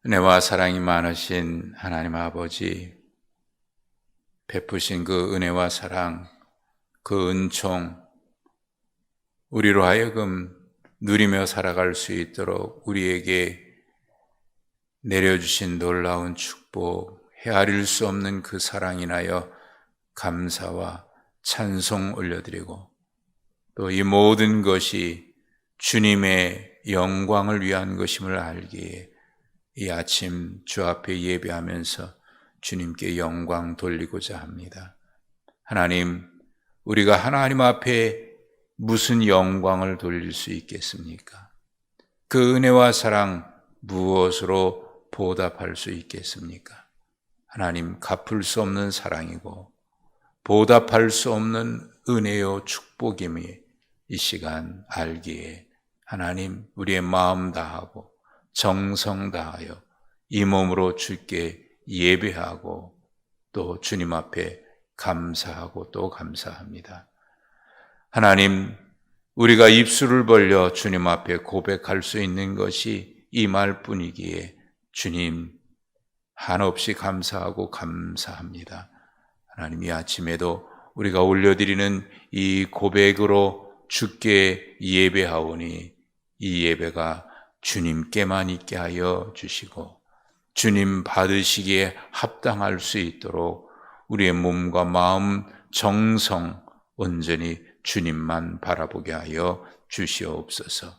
은혜와 사랑이 많으신 하나님 아버지, 베푸신 그 은혜와 사랑, 그 은총, 우리로 하여금 누리며 살아갈 수 있도록 우리에게 내려주신 놀라운 축복, 헤아릴 수 없는 그 사랑 인하여 감사와 찬송 올려드리고, 또 이 모든 것이 주님의 영광을 위한 것임을 알기에 이 아침 주 앞에 예배하면서 주님께 영광 돌리고자 합니다. 하나님, 우리가 하나님 앞에 무슨 영광을 돌릴 수 있겠습니까? 그 은혜와 사랑 무엇으로 보답할 수 있겠습니까? 하나님, 갚을 수 없는 사랑이고 보답할 수 없는 은혜요 축복임이 이 시간 알기에 하나님, 우리의 마음 다하고 정성 다하여 이 몸으로 주께 예배하고 또 주님 앞에 감사하고 또 감사합니다. 하나님, 우리가 입술을 벌려 주님 앞에 고백할 수 있는 것이 이 말뿐이기에 주님 한없이 감사하고 감사합니다. 하나님, 이 아침에도 우리가 올려드리는 이 고백으로 주께 예배하오니 이 예배가 주님께만 있게 하여 주시고 주님 받으시기에 합당할 수 있도록 우리의 몸과 마음, 정성 온전히 주님만 바라보게 하여 주시옵소서.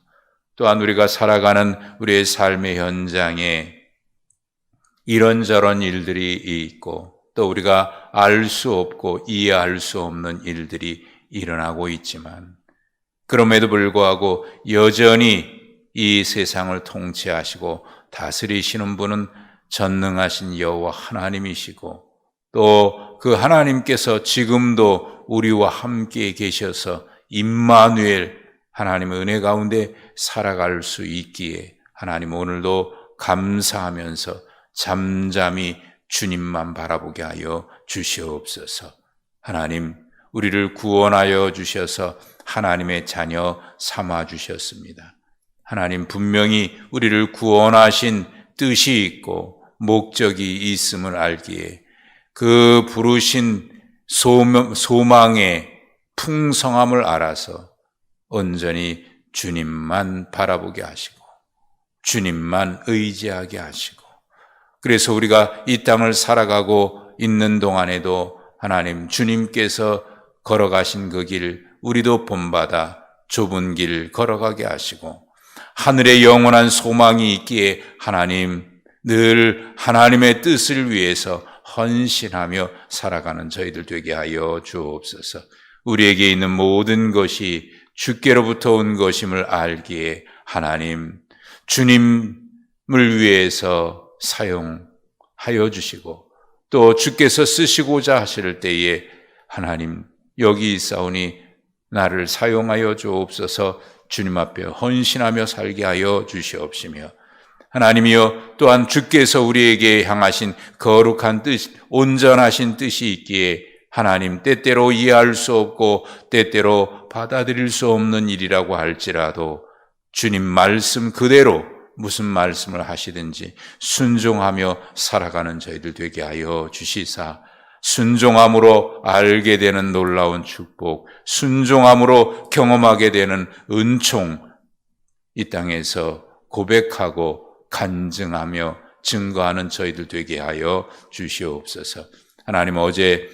또한 우리가 살아가는 우리의 삶의 현장에 이런저런 일들이 있고 또 우리가 알 수 없고 이해할 수 없는 일들이 일어나고 있지만 그럼에도 불구하고 여전히 이 세상을 통치하시고 다스리시는 분은 전능하신 여호와 하나님이시고 또 그 하나님께서 지금도 우리와 함께 계셔서 임마누엘 하나님의 은혜 가운데 살아갈 수 있기에 하나님 오늘도 감사하면서 잠잠히 주님만 바라보게 하여 주시옵소서. 하나님, 우리를 구원하여 주셔서 하나님의 자녀 삼아 주셨습니다. 하나님, 분명히 우리를 구원하신 뜻이 있고 목적이 있음을 알기에 그 부르신 소망의 풍성함을 알아서 온전히 주님만 바라보게 하시고 주님만 의지하게 하시고 그래서 우리가 이 땅을 살아가고 있는 동안에도 하나님 주님께서 걸어가신 그 길 우리도 본받아 좁은 길 걸어가게 하시고 하늘에 영원한 소망이 있기에 하나님 늘 하나님의 뜻을 위해서 헌신하며 살아가는 저희들 되게 하여 주옵소서. 우리에게 있는 모든 것이 주께로부터 온 것임을 알기에 하나님 주님을 위해서 사용하여 주시고 또 주께서 쓰시고자 하실 때에 하나님 여기 있사오니 나를 사용하여 주옵소서. 주님 앞에 헌신하며 살게 하여 주시옵시며 하나님이여 또한 주께서 우리에게 향하신 거룩한 뜻, 온전하신 뜻이 있기에 하나님 때때로 이해할 수 없고 때때로 받아들일 수 없는 일이라고 할지라도 주님 말씀 그대로 무슨 말씀을 하시든지 순종하며 살아가는 저희들 되게 하여 주시사 순종함으로 알게 되는 놀라운 축복, 순종함으로 경험하게 되는 은총 이 땅에서 고백하고 간증하며 증거하는 저희들 되게 하여 주시옵소서. 하나님 어제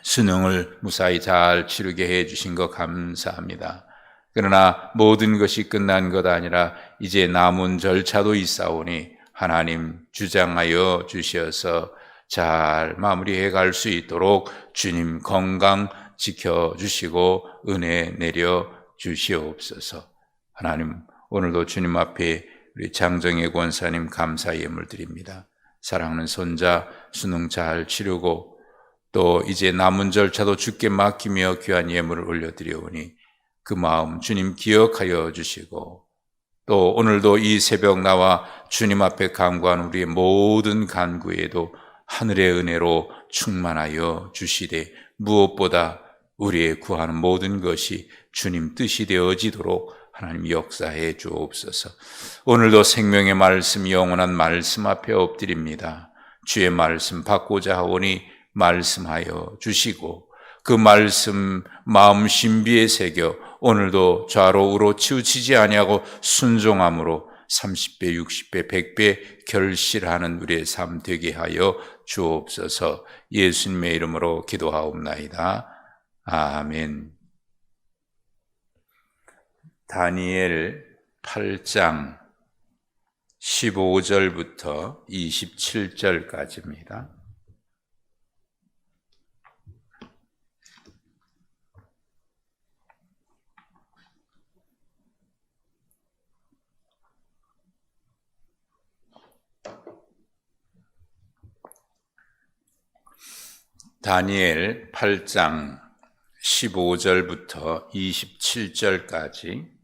수능을 무사히 잘 치르게 해 주신 것 감사합니다. 그러나 모든 것이 끝난 것 아니라 이제 남은 절차도 있사오니 하나님 주장하여 주셔서 잘 마무리해 갈 수 있도록 주님 건강 지켜주시고 은혜 내려 주시옵소서. 하나님 오늘도 주님 앞에 우리 장정혜 권사님 감사 예물 드립니다. 사랑하는 손자 수능 잘 치르고 또 이제 남은 절차도 주께 맡기며 귀한 예물을 올려드려오니 그 마음 주님 기억하여 주시고 또 오늘도 이 새벽 나와 주님 앞에 간구하는 우리의 모든 간구에도 하늘의 은혜로 충만하여 주시되 무엇보다 우리의 구하는 모든 것이 주님 뜻이 되어지도록 하나님 역사해 주옵소서. 오늘도 생명의 말씀, 영원한 말씀 앞에 엎드립니다. 주의 말씀 받고자 하오니 말씀하여 주시고 그 말씀 마음 신비에 새겨 오늘도 좌로 우로 치우치지 아니하고 순종함으로 30배, 60배, 100배 결실하는 우리의 삶 되게 하여 주옵소서. 예수님의 이름으로 기도하옵나이다. 아멘. 다니엘 8장 15절부터 27절까지입니다. 다니엘 8장 15절부터 27절까지.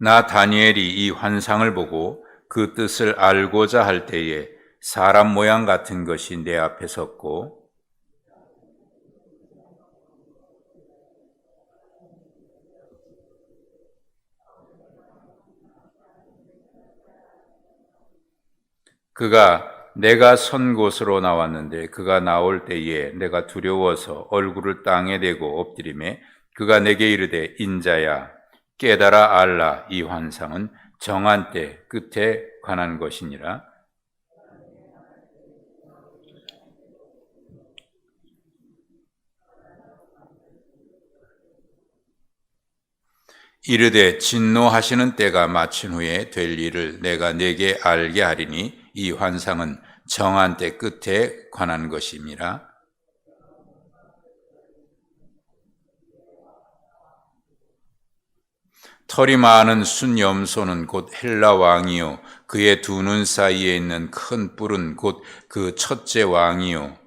나 다니엘이 이 환상을 보고 그 뜻을 알고자 할 때에 사람 모양 같은 것이 내 앞에 섰고 그가 내가 선 곳으로 나왔는데 그가 나올 때에 내가 두려워서 얼굴을 땅에 대고 엎드리매 그가 내게 이르되 인자야 깨달아 알라. 이 환상은 정한 때 끝에 관한 것이니라. 이르되 진노하시는 때가 마친 후에 될 일을 내가 네게 알게 하리니 이 환상은 정한 때 끝에 관한 것임이라. 털이 많은 순염소는 곧 헬라 왕이요 그의 두 눈 사이에 있는 큰 뿔은 곧 그 첫째 왕이요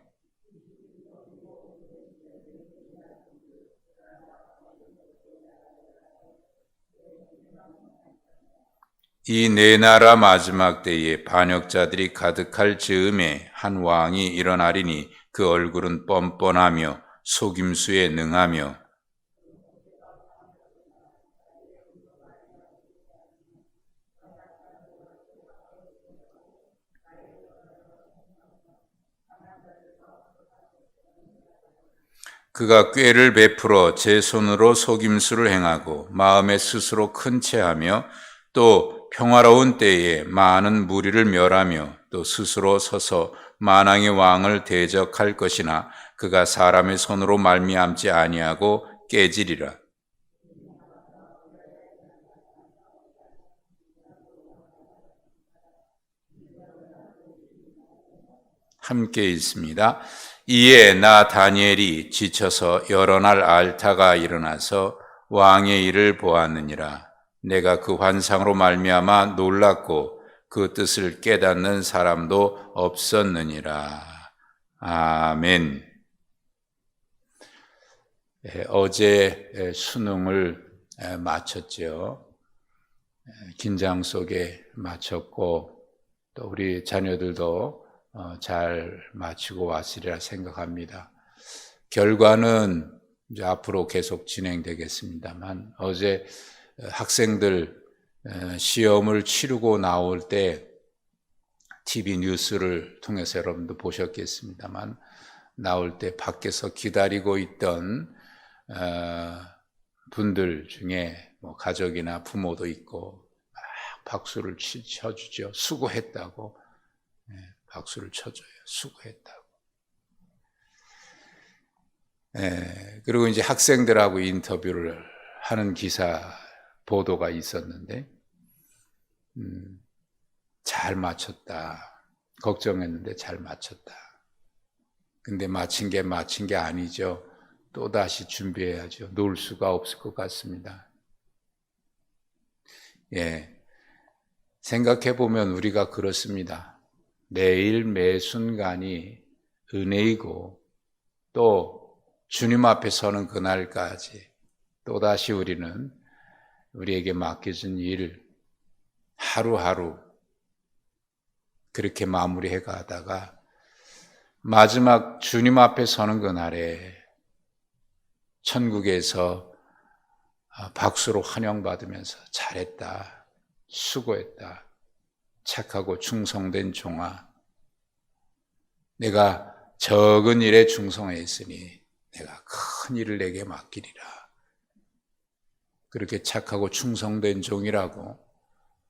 이 네 나라 마지막 때에 반역자들이 가득할 즈음에 한 왕이 일어나리니 그 얼굴은 뻔뻔하며 속임수에 능하며 그가 꾀를 베풀어 제 손으로 속임수를 행하고 마음에 스스로 큰 체하며 또 평화로운 때에 많은 무리를 멸하며 또 스스로 서서 만왕의 왕을 대적할 것이나 그가 사람의 손으로 말미암지 아니하고 깨지리라. 함께 있습니다. 이에 나 다니엘이 지쳐서 여러 날 앓다가 일어나서 왕의 일을 보았느니라. 내가 그 환상으로 말미암아 놀랐고 그 뜻을 깨닫는 사람도 없었느니라. 아멘. 어제 수능을 마쳤죠. 긴장 속에 마쳤고 또 우리 자녀들도 잘 마치고 왔으리라 생각합니다. 결과는 이제 앞으로 계속 진행되겠습니다만 어제 학생들 시험을 치르고 나올 때 TV 뉴스를 통해서 여러분도 보셨겠습니다만 나올 때 밖에서 기다리고 있던 분들 중에 뭐 가족이나 부모도 있고 막 박수를 쳐주죠. 수고했다고. 박수를 쳐줘요. 수고했다고. 그리고 이제 학생들하고 인터뷰를 하는 기사 보도가 있었는데, 잘 마쳤다. 걱정했는데 잘 마쳤다. 근데 마친 게 아니죠. 또다시 준비해야죠. 놀 수가 없을 것 같습니다. 생각해보면 우리가 그렇습니다. 매일 매 순간이 은혜이고 또 주님 앞에 서는 그날까지 또다시 우리는 우리에게 맡겨진 일 하루하루 그렇게 마무리해 가다가 마지막 주님 앞에 서는 그날에 천국에서 박수로 환영받으면서 잘했다, 수고했다, 착하고 충성된 종아, 내가 적은 일에 충성했으니 내가 큰 일을 내게 맡기리라. 그렇게 착하고 충성된 종이라고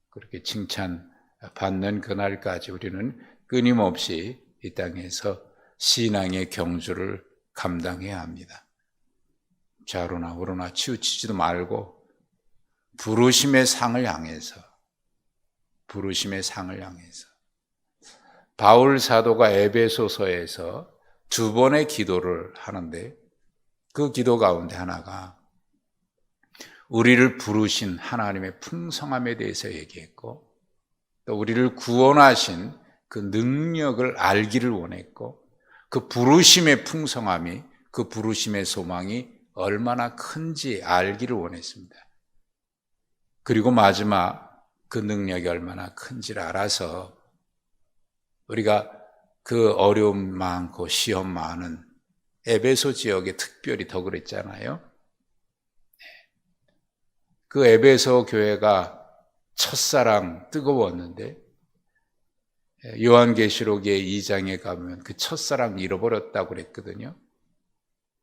그렇게 칭찬받는 그날까지 우리는 끊임없이 이 땅에서 신앙의 경주를 감당해야 합니다. 좌로나 우로나 치우치지도 말고 부르심의 상을 향해서 바울 사도가 에베소서에서 2번의 기도를 하는데 그 기도 가운데 하나가 우리를 부르신 하나님의 풍성함에 대해서 얘기했고 또 우리를 구원하신 그 능력을 알기를 원했고 그 부르심의 풍성함이 그 부르심의 소망이 얼마나 큰지 알기를 원했습니다. 그리고 마지막 그 능력이 얼마나 큰지를 알아서 우리가 그 어려움 많고 시험 많은 에베소 지역에 특별히 더 그랬잖아요. 그 에베소 교회가 첫사랑 뜨거웠는데 요한계시록의 2장에 가면 그 첫사랑 잃어버렸다고 그랬거든요.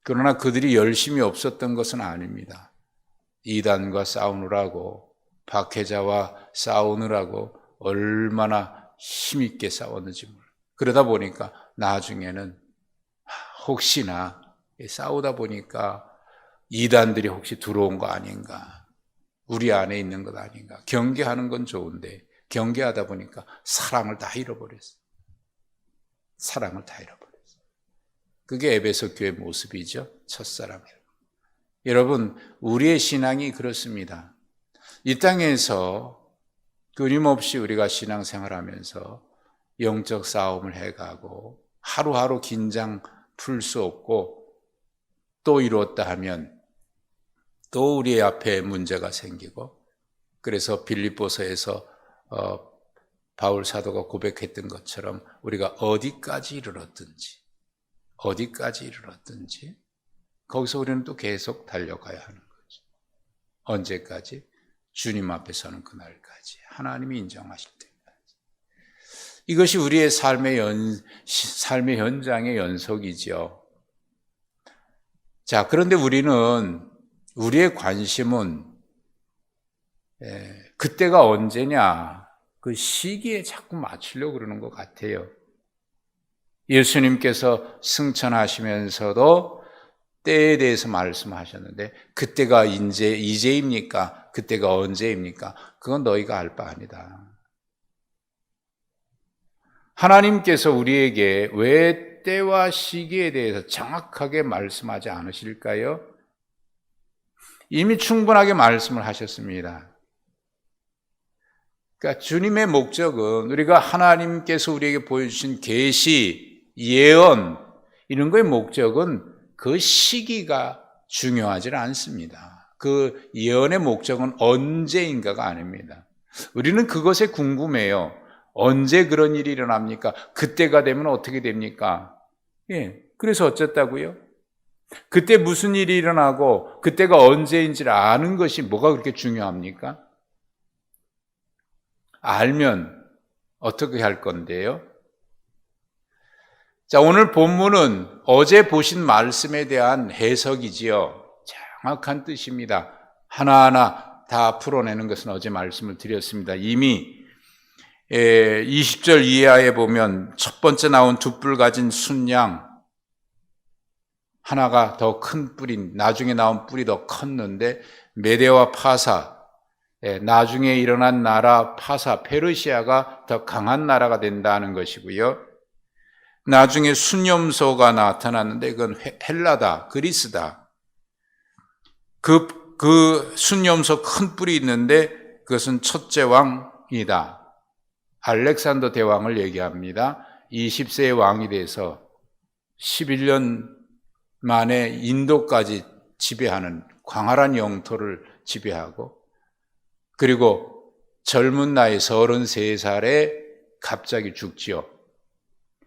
그러나 그들이 열심히 없었던 것은 아닙니다. 이단과 싸우느라고 박해자와 싸우느라고 얼마나 힘있게 싸웠는지 몰라요. 그러다 보니까 나중에는 혹시나 싸우다 보니까 이단들이 혹시 들어온 거 아닌가, 우리 안에 있는 것 아닌가. 경계하는 건 좋은데 경계하다 보니까 사랑을 다 잃어버렸어요. 사랑을 다 잃어버렸어요. 그게 에베소 교회 모습이죠. 첫사랑이에요. 여러분, 우리의 신앙이 그렇습니다. 이 땅에서 끊임없이 우리가 신앙생활하면서 영적 싸움을 해가고 하루하루 긴장 풀 수 없고 또 이루었다 하면 또 우리 앞에 문제가 생기고 그래서 빌립보서에서 바울 사도가 고백했던 것처럼 우리가 어디까지 이르렀든지 거기서 우리는 또 계속 달려가야 하는 거죠. 언제까지? 주님 앞에 서는 그날까지, 하나님이 인정하실 때까지. 이것이 우리의 삶의 현장의 연속이죠. 자, 그런데 우리의 관심은 그때가 언제냐, 그 시기에 자꾸 맞추려고 그러는 것 같아요. 예수님께서 승천하시면서도 때에 대해서 말씀하셨는데 그때가 이제입니까? 그때가 언제입니까? 그건 너희가 알 바 아니다. 하나님께서 우리에게 왜 때와 시기에 대해서 정확하게 말씀하지 않으실까요? 이미 충분하게 말씀을 하셨습니다. 그러니까 주님의 목적은 우리가 하나님께서 우리에게 보여주신 계시, 예언 이런 거의 목적은 그 시기가 중요하지 않습니다. 그 예언의 목적은 언제인가가 아닙니다. 우리는 그것에 궁금해요. 언제 그런 일이 일어납니까? 그때가 되면 어떻게 됩니까? 그래서 어쨌다고요? 그때 무슨 일이 일어나고 그때가 언제인지를 아는 것이 뭐가 그렇게 중요합니까? 알면 어떻게 할 건데요? 자, 오늘 본문은 어제 보신 말씀에 대한 해석이지요. 정확한 뜻입니다. 하나하나 다 풀어내는 것은 어제 말씀을 드렸습니다. 이미 20절 이하에 보면 첫 번째 나온 두 뿔 가진 순양, 하나가 더 큰 뿔이, 나중에 나온 뿔이 더 컸는데 메대와 파사, 나중에 일어난 나라 파사, 페르시아가 더 강한 나라가 된다는 것이고요. 나중에 순염소가 나타났는데 그건 헬라다, 그리스다. 그 순염소 큰 뿔이 있는데 그것은 첫째 왕이다. 알렉산더 대왕을 얘기합니다. 20세의 왕이 돼서 11년 만에 인도까지 지배하는 광활한 영토를 지배하고 그리고 젊은 나이 33살에 갑자기 죽지요.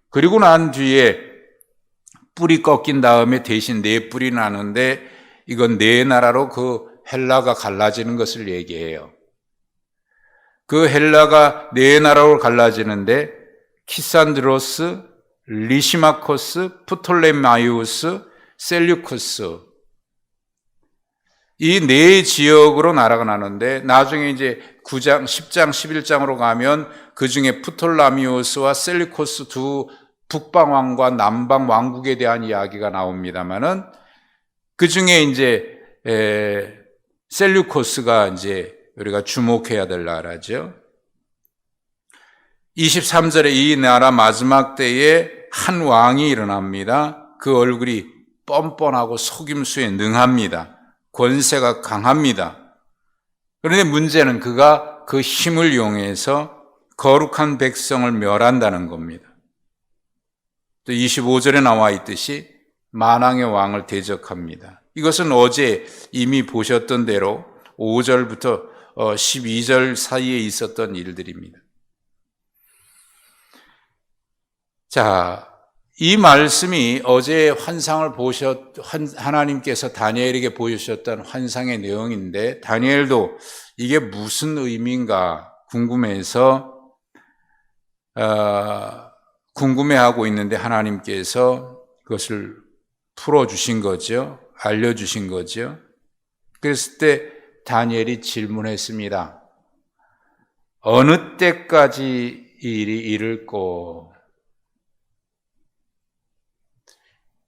그리고 난 뒤에 뿔이 꺾인 다음에 대신 네 뿔이 나는데 이건 네 나라로 그 헬라가 갈라지는 것을 얘기해요. 그 헬라가 네 나라로 갈라지는데 키산드로스, 리시마코스, 프톨레마이우스, 셀류쿠스, 이 네 지역으로 나라가 나는데 나중에 이제 9장, 10장, 11장으로 가면 그 중에 프톨라미우스와 셀류코스 두 북방왕과 남방 왕국에 대한 이야기가 나옵니다만은 그 중에 이제 셀류코스가 이제 우리가 주목해야 될 나라죠. 23절에 이 나라 마지막 때에 한 왕이 일어납니다. 그 얼굴이 뻔뻔하고 속임수에 능합니다. 권세가 강합니다. 그런데 문제는 그가 그 힘을 이용해서 거룩한 백성을 멸한다는 겁니다. 또 25절에 나와 있듯이 만왕의 왕을 대적합니다. 이것은 어제 이미 보셨던 대로 5절부터 12절 사이에 있었던 일들입니다. 자, 이 말씀이 어제 환상을 하나님께서 다니엘에게 보여주셨던 환상의 내용인데 다니엘도 이게 무슨 의미인가 궁금해서 궁금해하고 있는데 하나님께서 그것을 풀어주신 거죠. 알려주신 거죠. 그랬을 때 다니엘이 질문했습니다. 어느 때까지 이 일이 이를꼬?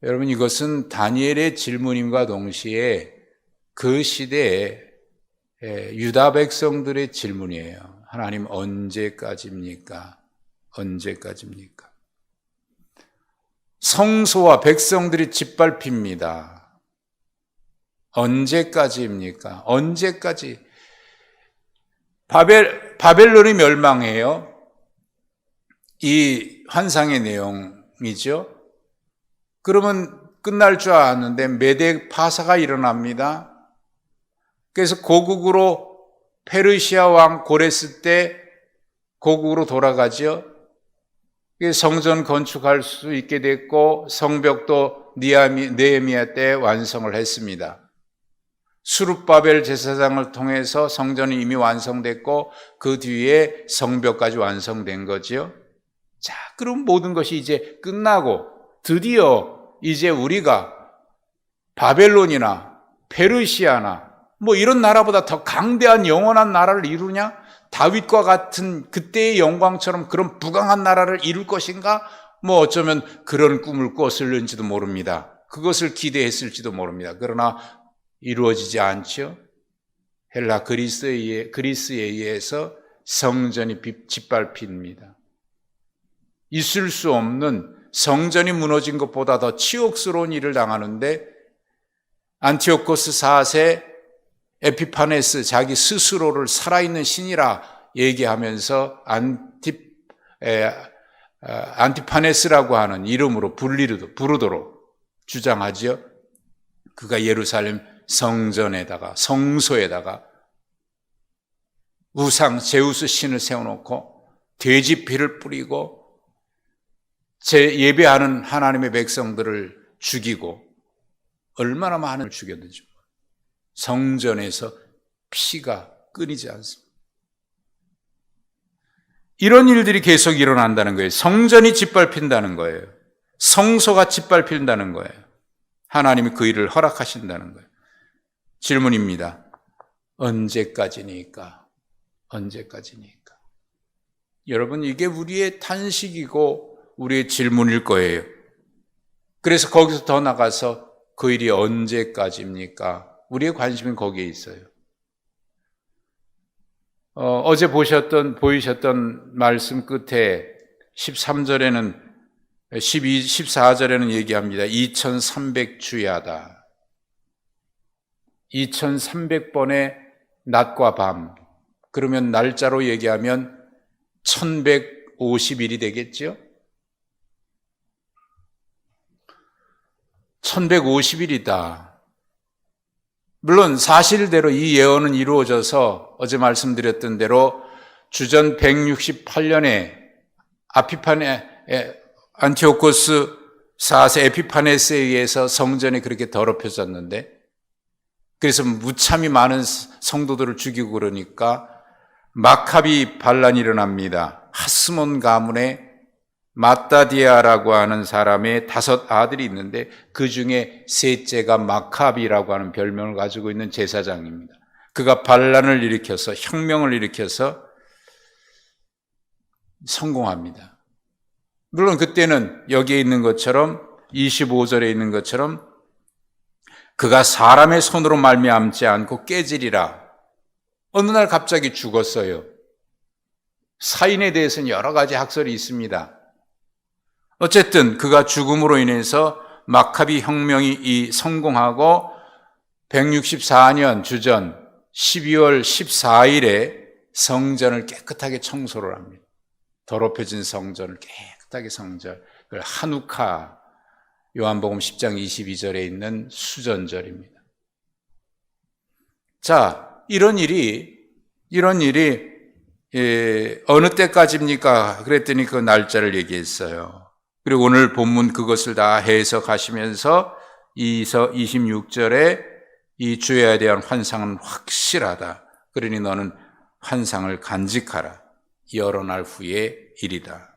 여러분, 이것은 다니엘의 질문임과 동시에 그 시대에 유다 백성들의 질문이에요. 하나님 언제까지입니까? 언제까지입니까? 성소와 백성들이 짓밟힙니다. 언제까지입니까? 언제까지? 바벨론이 멸망해요. 이 환상의 내용이죠. 그러면 끝날 줄 알았는데 메대 파사가 일어납니다. 그래서 고국으로 페르시아 왕 고레스 때 고국으로 돌아가죠. 성전 건축할 수 있게 됐고 성벽도 느헤미야 때 완성을 했습니다. 수룹바벨 제사장을 통해서 성전이 이미 완성됐고 그 뒤에 성벽까지 완성된 거죠. 자, 그럼 모든 것이 이제 끝나고 드디어 이제 우리가 바벨론이나 페르시아나 뭐 이런 나라보다 더 강대한 영원한 나라를 이루냐? 다윗과 같은 그때의 영광처럼 그런 부강한 나라를 이룰 것인가? 뭐 어쩌면 그런 꿈을 꿨을는지도 모릅니다. 그것을 기대했을지도 모릅니다. 그러나 이루어지지 않죠. 헬라 그리스에 의해서 성전이 짓밟힙니다. 있을 수 없는 성전이 무너진 것보다 더 치욕스러운 일을 당하는데 안티오코스 4세 에피파네스 자기 스스로를 살아있는 신이라 얘기하면서 안티파네스라고 하는 이름으로 부르도록 주장하지요. 그가 예루살렘 성전에다가 성소에다가 우상 제우스 신을 세워놓고 돼지 피를 뿌리고 예배하는 하나님의 백성들을 죽이고 얼마나 많은 죽였는지 성전에서 피가 끊이지 않습니다. 이런 일들이 계속 일어난다는 거예요. 성전이 짓밟힌다는 거예요. 성소가 짓밟힌다는 거예요. 하나님이 그 일을 허락하신다는 거예요. 질문입니다. 언제까지니까? 언제까지니까? 여러분, 이게 우리의 탄식이고 우리의 질문일 거예요. 그래서 거기서 더 나가서 그 일이 언제까지입니까? 우리의 관심은 거기에 있어요. 어제 보이셨던 말씀 끝에 13절에는 14절에는 얘기합니다. 2300주야다. 2300번의 낮과 밤. 그러면 날짜로 얘기하면 1150일이 되겠죠? 1150일이다. 물론 사실대로 이 예언은 이루어져서 어제 말씀드렸던 대로 주전 168년에 안티오코스 4세 에피파네스에 의해서 성전이 그렇게 더럽혀졌는데 그래서 무참히 많은 성도들을 죽이고 그러니까 마카비 반란이 일어납니다. 하스몬 가문에 마따디아라고 하는 사람의 5 아들이 있는데 그 중에 셋째가 마카비라고 하는 별명을 가지고 있는 제사장입니다. 그가 반란을 일으켜서 혁명을 일으켜서 성공합니다. 물론 그때는 여기에 있는 것처럼 25절에 있는 것처럼 그가 사람의 손으로 말미암지 않고 깨지리라. 어느 날 갑자기 죽었어요. 사인에 대해서는 여러 가지 학설이 있습니다. 어쨌든 그가 죽음으로 인해서 마카비 혁명이 성공하고 164년 주전 12월 14일에 성전을 깨끗하게 청소를 합니다. 더럽혀진 성전을 깨끗하게 그걸 하누카, 요한복음 10장 22절에 있는 수전절입니다. 자, 이런 일이 어느 때까지입니까? 그랬더니 그 날짜를 얘기했어요. 그리고 오늘 본문 그것을 다 해석하시면서 26절에 이 주에 대한 환상은 확실하다. 그러니 너는 환상을 간직하라. 여러 날 후의 일이다.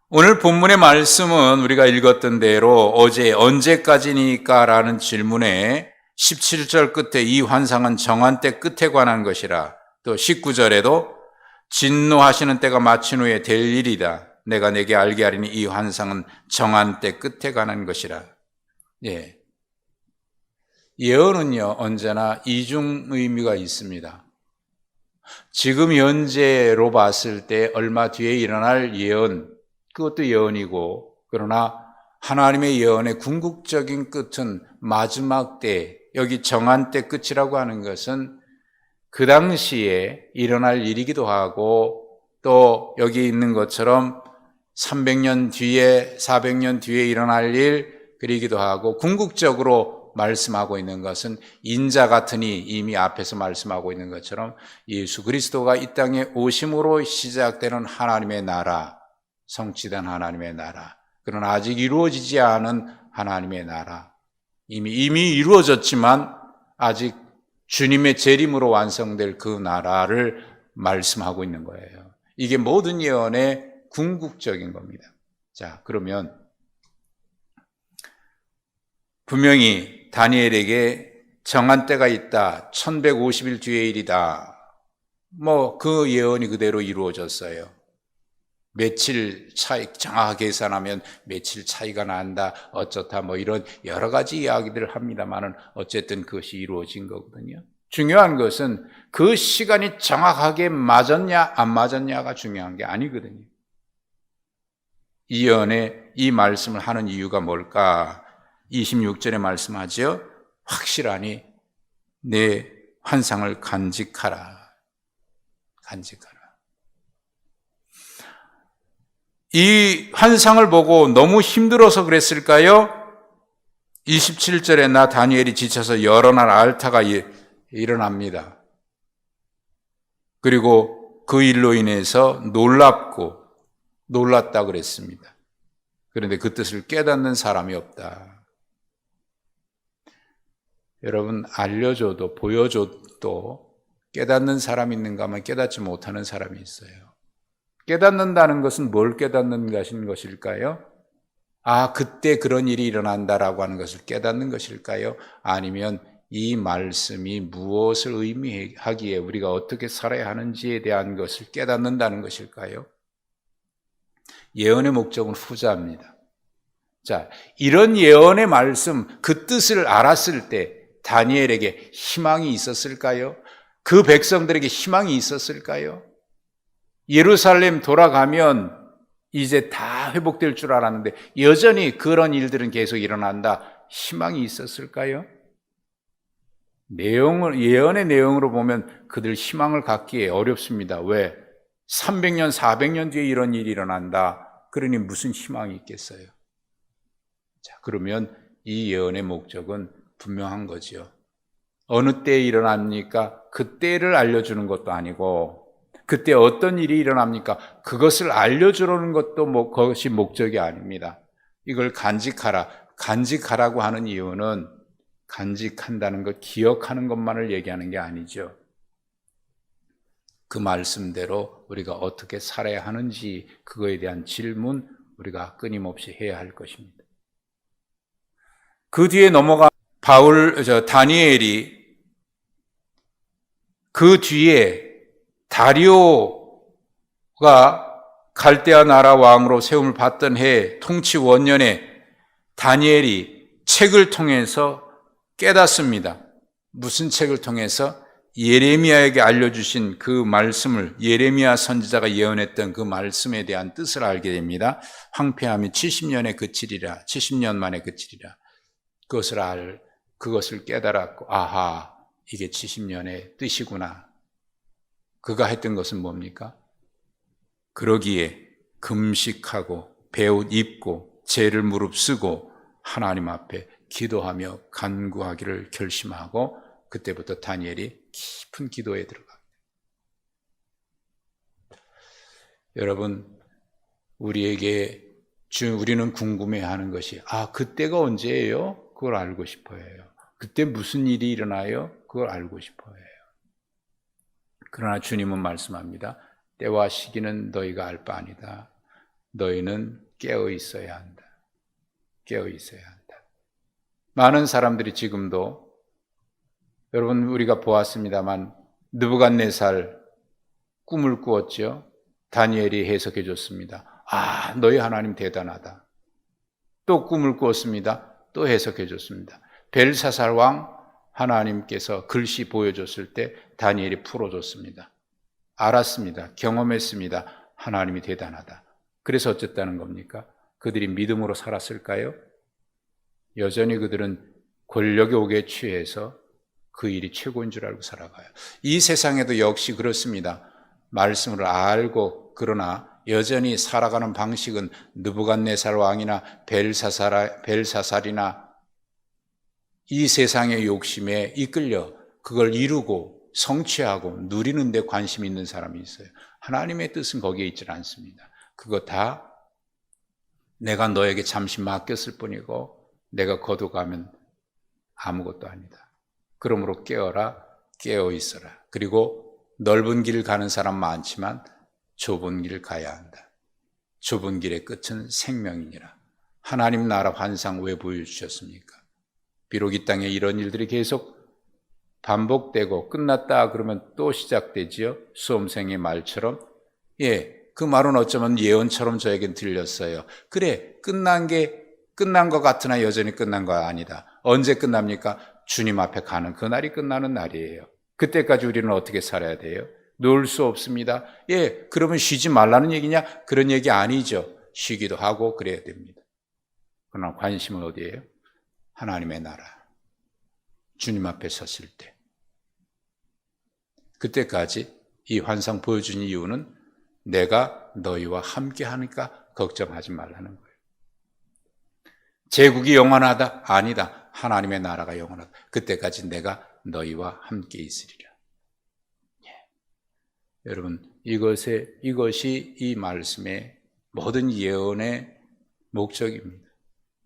오늘 본문의 말씀은 우리가 읽었던 대로 어제 언제까지니까 라는 질문에 17절 끝에 이 환상은 정한 때 끝에 관한 것이라, 또 19절에도 진노하시는 때가 마친 후에 될 일이다. 내가 내게 알게 하리니 이 환상은 정한 때 끝에 관한 것이라. 예. 예언은요, 언제나 이중 의미가 있습니다. 지금 현재로 봤을 때 얼마 뒤에 일어날 예언, 그것도 예언이고, 그러나 하나님의 예언의 궁극적인 끝은 마지막 때, 여기 정한 때 끝이라고 하는 것은 그 당시에 일어날 일이기도 하고, 또 여기 있는 것처럼 300년 뒤에 400년 뒤에 일어날 일이기도 하고, 궁극적으로 말씀하고 있는 것은 인자 같으니 이미 앞에서 말씀하고 있는 것처럼 예수 그리스도가 이 땅에 오심으로 시작되는 하나님의 나라, 성취된 하나님의 나라, 그러나 아직 이루어지지 않은 하나님의 나라, 이미 이루어졌지만 아직 주님의 재림으로 완성될 그 나라를 말씀하고 있는 거예요. 이게 모든 예언의 궁극적인 겁니다. 자, 그러면 분명히 다니엘에게 정한 때가 있다. 1150일 뒤의 일이다. 그 예언이 그대로 이루어졌어요. 며칠 차이, 정확하게 계산하면 며칠 차이가 난다, 어쩌다 이런 여러 가지 이야기들을 합니다만은 어쨌든 그것이 이루어진 거거든요. 중요한 것은 그 시간이 정확하게 맞았냐 안 맞았냐가 중요한 게 아니거든요. 이 예언에 이 말씀을 하는 이유가 뭘까? 26절에 말씀하죠. 확실하니 내 환상을 간직하라. 간직하라. 이 환상을 보고 너무 힘들어서 그랬을까요? 27절에 나 다니엘이 지쳐서 여러 날 앓다가 일어납니다. 그리고 그 일로 인해서 놀랐다 그랬습니다. 그런데 그 뜻을 깨닫는 사람이 없다. 여러분, 알려줘도 보여줘도 깨닫는 사람이 있는가 하면 깨닫지 못하는 사람이 있어요. 깨닫는다는 것은 뭘 깨닫는 것일까요? 그때 그런 일이 일어난다라고 하는 것을 깨닫는 것일까요? 아니면 이 말씀이 무엇을 의미하기에 우리가 어떻게 살아야 하는지에 대한 것을 깨닫는다는 것일까요? 예언의 목적은 후자입니다. 자, 이런 예언의 말씀, 그 뜻을 알았을 때 다니엘에게 희망이 있었을까요? 그 백성들에게 희망이 있었을까요? 예루살렘 돌아가면 이제 다 회복될 줄 알았는데 여전히 그런 일들은 계속 일어난다. 희망이 있었을까요? 예언의 내용으로 보면 그들 희망을 갖기에 어렵습니다. 왜? 300년, 400년 뒤에 이런 일이 일어난다. 그러니 무슨 희망이 있겠어요? 자, 그러면 이 예언의 목적은 분명한 거죠. 어느 때에 일어납니까? 그때를 알려주는 것도 아니고 그때 어떤 일이 일어납니까? 그것을 알려주려는 것도 그것이 목적이 아닙니다. 이걸 간직하라. 간직하라고 하는 이유는 간직한다는 것, 기억하는 것만을 얘기하는 게 아니죠. 그 말씀대로 우리가 어떻게 살아야 하는지 그거에 대한 질문 우리가 끊임없이 해야 할 것입니다. 그 뒤에 넘어가 다니엘이 그 뒤에 다리오가 갈대아 나라 왕으로 세움을 받던 해 통치 원년에 다니엘이 책을 통해서 깨닫습니다. 무슨 책을 통해서? 예레미야에게 알려주신 그 말씀을, 예레미야 선지자가 예언했던 그 말씀에 대한 뜻을 알게 됩니다. 황폐함이 70년에 그치리라, 70년 만에 그치리라. 그것을 깨달았고, 아하, 이게 70년의 뜻이구나. 그가 했던 것은 뭡니까? 그러기에 금식하고 베옷 입고 죄를 무릅쓰고 하나님 앞에 기도하며 간구하기를 결심하고 그때부터 다니엘이 깊은 기도에 들어갑니다. 여러분, 우리는 궁금해하는 것이 그때가 언제예요? 그걸 알고 싶어요. 그때 무슨 일이 일어나요? 그걸 알고 싶어요. 그러나 주님은 말씀합니다. 때와 시기는 너희가 알 바 아니다. 너희는 깨어 있어야 한다. 깨어 있어야 한다. 많은 사람들이 지금도 여러분 우리가 보았습니다만 느부갓네살 꿈을 꾸었죠. 다니엘이 해석해 줬습니다. 너희 하나님 대단하다. 또 꿈을 꾸었습니다. 또 해석해 줬습니다. 벨사살 왕 하나님께서 글씨 보여줬을 때 다니엘이 풀어줬습니다. 알았습니다. 경험했습니다. 하나님이 대단하다. 그래서 어쨌다는 겁니까? 그들이 믿음으로 살았을까요? 여전히 그들은 권력의 옥에 취해서 그 일이 최고인 줄 알고 살아가요. 이 세상에도 역시 그렇습니다. 말씀을 알고 그러나 여전히 살아가는 방식은 느부갓네살 왕이나 벨사살이나 이 세상의 욕심에 이끌려 그걸 이루고 성취하고 누리는 데 관심이 있는 사람이 있어요. 하나님의 뜻은 거기에 있지 않습니다. 그거 다 내가 너에게 잠시 맡겼을 뿐이고 내가 거둬가면 아무것도 아니다. 그러므로 깨어라, 깨어 있어라. 그리고 넓은 길 가는 사람 많지만 좁은 길 가야 한다. 좁은 길의 끝은 생명이니라. 하나님 나라 환상 왜 보여주셨습니까? 비록 이 땅에 이런 일들이 계속 반복되고 끝났다 그러면 또 시작되지요. 수험생의 말처럼. 그 말은 어쩌면 예언처럼 저에겐 들렸어요. 그래, 끝난 것 같으나 여전히 끝난 거 아니다. 언제 끝납니까? 주님 앞에 가는 그날이 끝나는 날이에요. 그때까지 우리는 어떻게 살아야 돼요? 놀 수 없습니다. 그러면 쉬지 말라는 얘기냐? 그런 얘기 아니죠. 쉬기도 하고 그래야 됩니다. 그러나 관심은 어디예요? 하나님의 나라. 주님 앞에 섰을 때. 그때까지 이 환상 보여준 이유는 내가 너희와 함께 하니까 걱정하지 말라는 거예요. 제국이 영원하다? 아니다. 하나님의 나라가 영원하다. 그때까지 내가 너희와 함께 있으리라. 여러분, 이것이 이 말씀의 모든 예언의 목적입니다.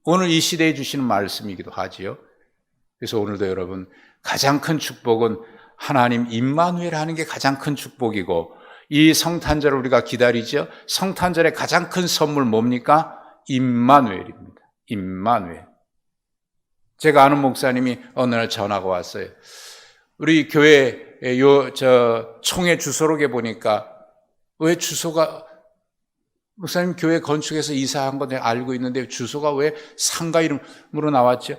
오늘 이 시대에 주시는 말씀이기도 하지요. 그래서 오늘도 여러분 가장 큰 축복은 하나님 임마누엘 하는 게 가장 큰 축복이고 이 성탄절을 우리가 기다리죠. 성탄절의 가장 큰 선물 뭡니까? 임마누엘입니다. 임마누엘. 제가 아는 목사님이 어느 날 전화가 왔어요. 우리 교회 총회 주소록에 보니까 왜 주소가 목사님 교회 건축해서 이사한 거 내가 알고 있는데 주소가 왜 상가 이름으로 나왔죠?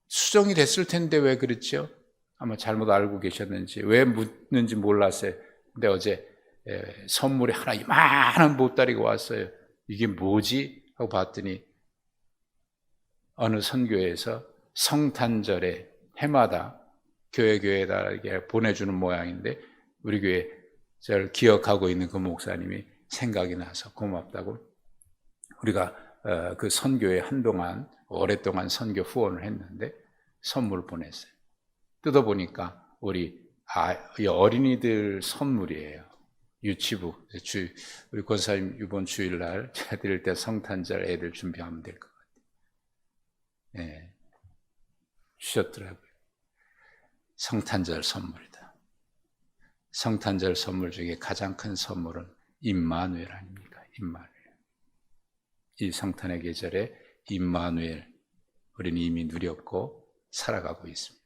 수정이 됐을 텐데 왜 그랬죠? 아마 잘못 알고 계셨는지 왜 묻는지 몰랐어요. 근데 어제 선물이 하나 이만한 보따리가 왔어요. 이게 뭐지? 하고 봤더니 어느 선교회에서 성탄절에 해마다 교회에다 보내주는 모양인데 우리 교회 저를 기억하고 있는 그 목사님이 생각이 나서 고맙다고 우리가 그 선교에 한동안 오랫동안 선교 후원을 했는데 선물을 보냈어요. 뜯어보니까 우리 어린이들 선물이에요. 유치부. 우리 권사님 이번 주일날 드릴 때 성탄절 애들 준비하면 될 것 같아요. 주셨더라고요. 성탄절 선물이다. 성탄절 선물 중에 가장 큰 선물은 임마누엘 아닙니까? 임마누엘. 이 성탄의 계절에 임마누엘 우리는 이미 누렸고 살아가고 있습니다.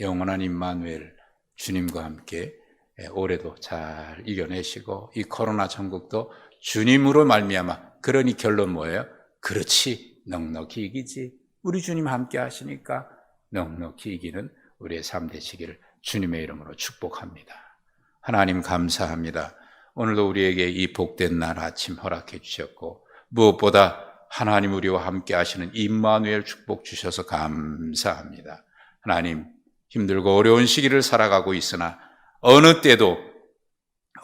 영원한 임마누엘 주님과 함께 올해도 잘 이겨내시고 이 코로나 전국도 주님으로 말미암아, 그러니 결론 뭐예요? 그렇지, 넉넉히 이기지. 우리 주님 함께 하시니까 넉넉히 이기는 우리의 삶 되시기를 주님의 이름으로 축복합니다. 하나님 감사합니다. 오늘도 우리에게 이 복된 날 아침 허락해 주셨고, 무엇보다 하나님 우리와 함께 하시는 임마누엘 축복 주셔서 감사합니다. 하나님, 힘들고 어려운 시기를 살아가고 있으나 어느 때도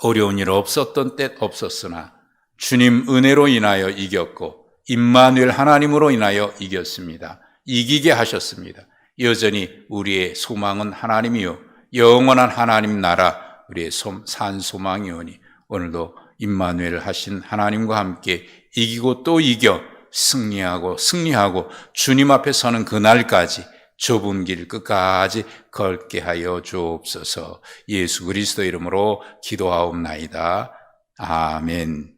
어려운 일 없었던 때 없었으나 주님 은혜로 인하여 이겼고 임마누엘 하나님으로 인하여 이겼습니다. 이기게 하셨습니다. 여전히 우리의 소망은 하나님이요 영원한 하나님 나라 우리의 산 소망이오니 오늘도 임마누엘 하신 하나님과 함께 이기고 또 이겨 승리하고 주님 앞에 서는 그날까지 좁은 길 끝까지 걷게 하여 주옵소서. 예수 그리스도 이름으로 기도하옵나이다. 아멘.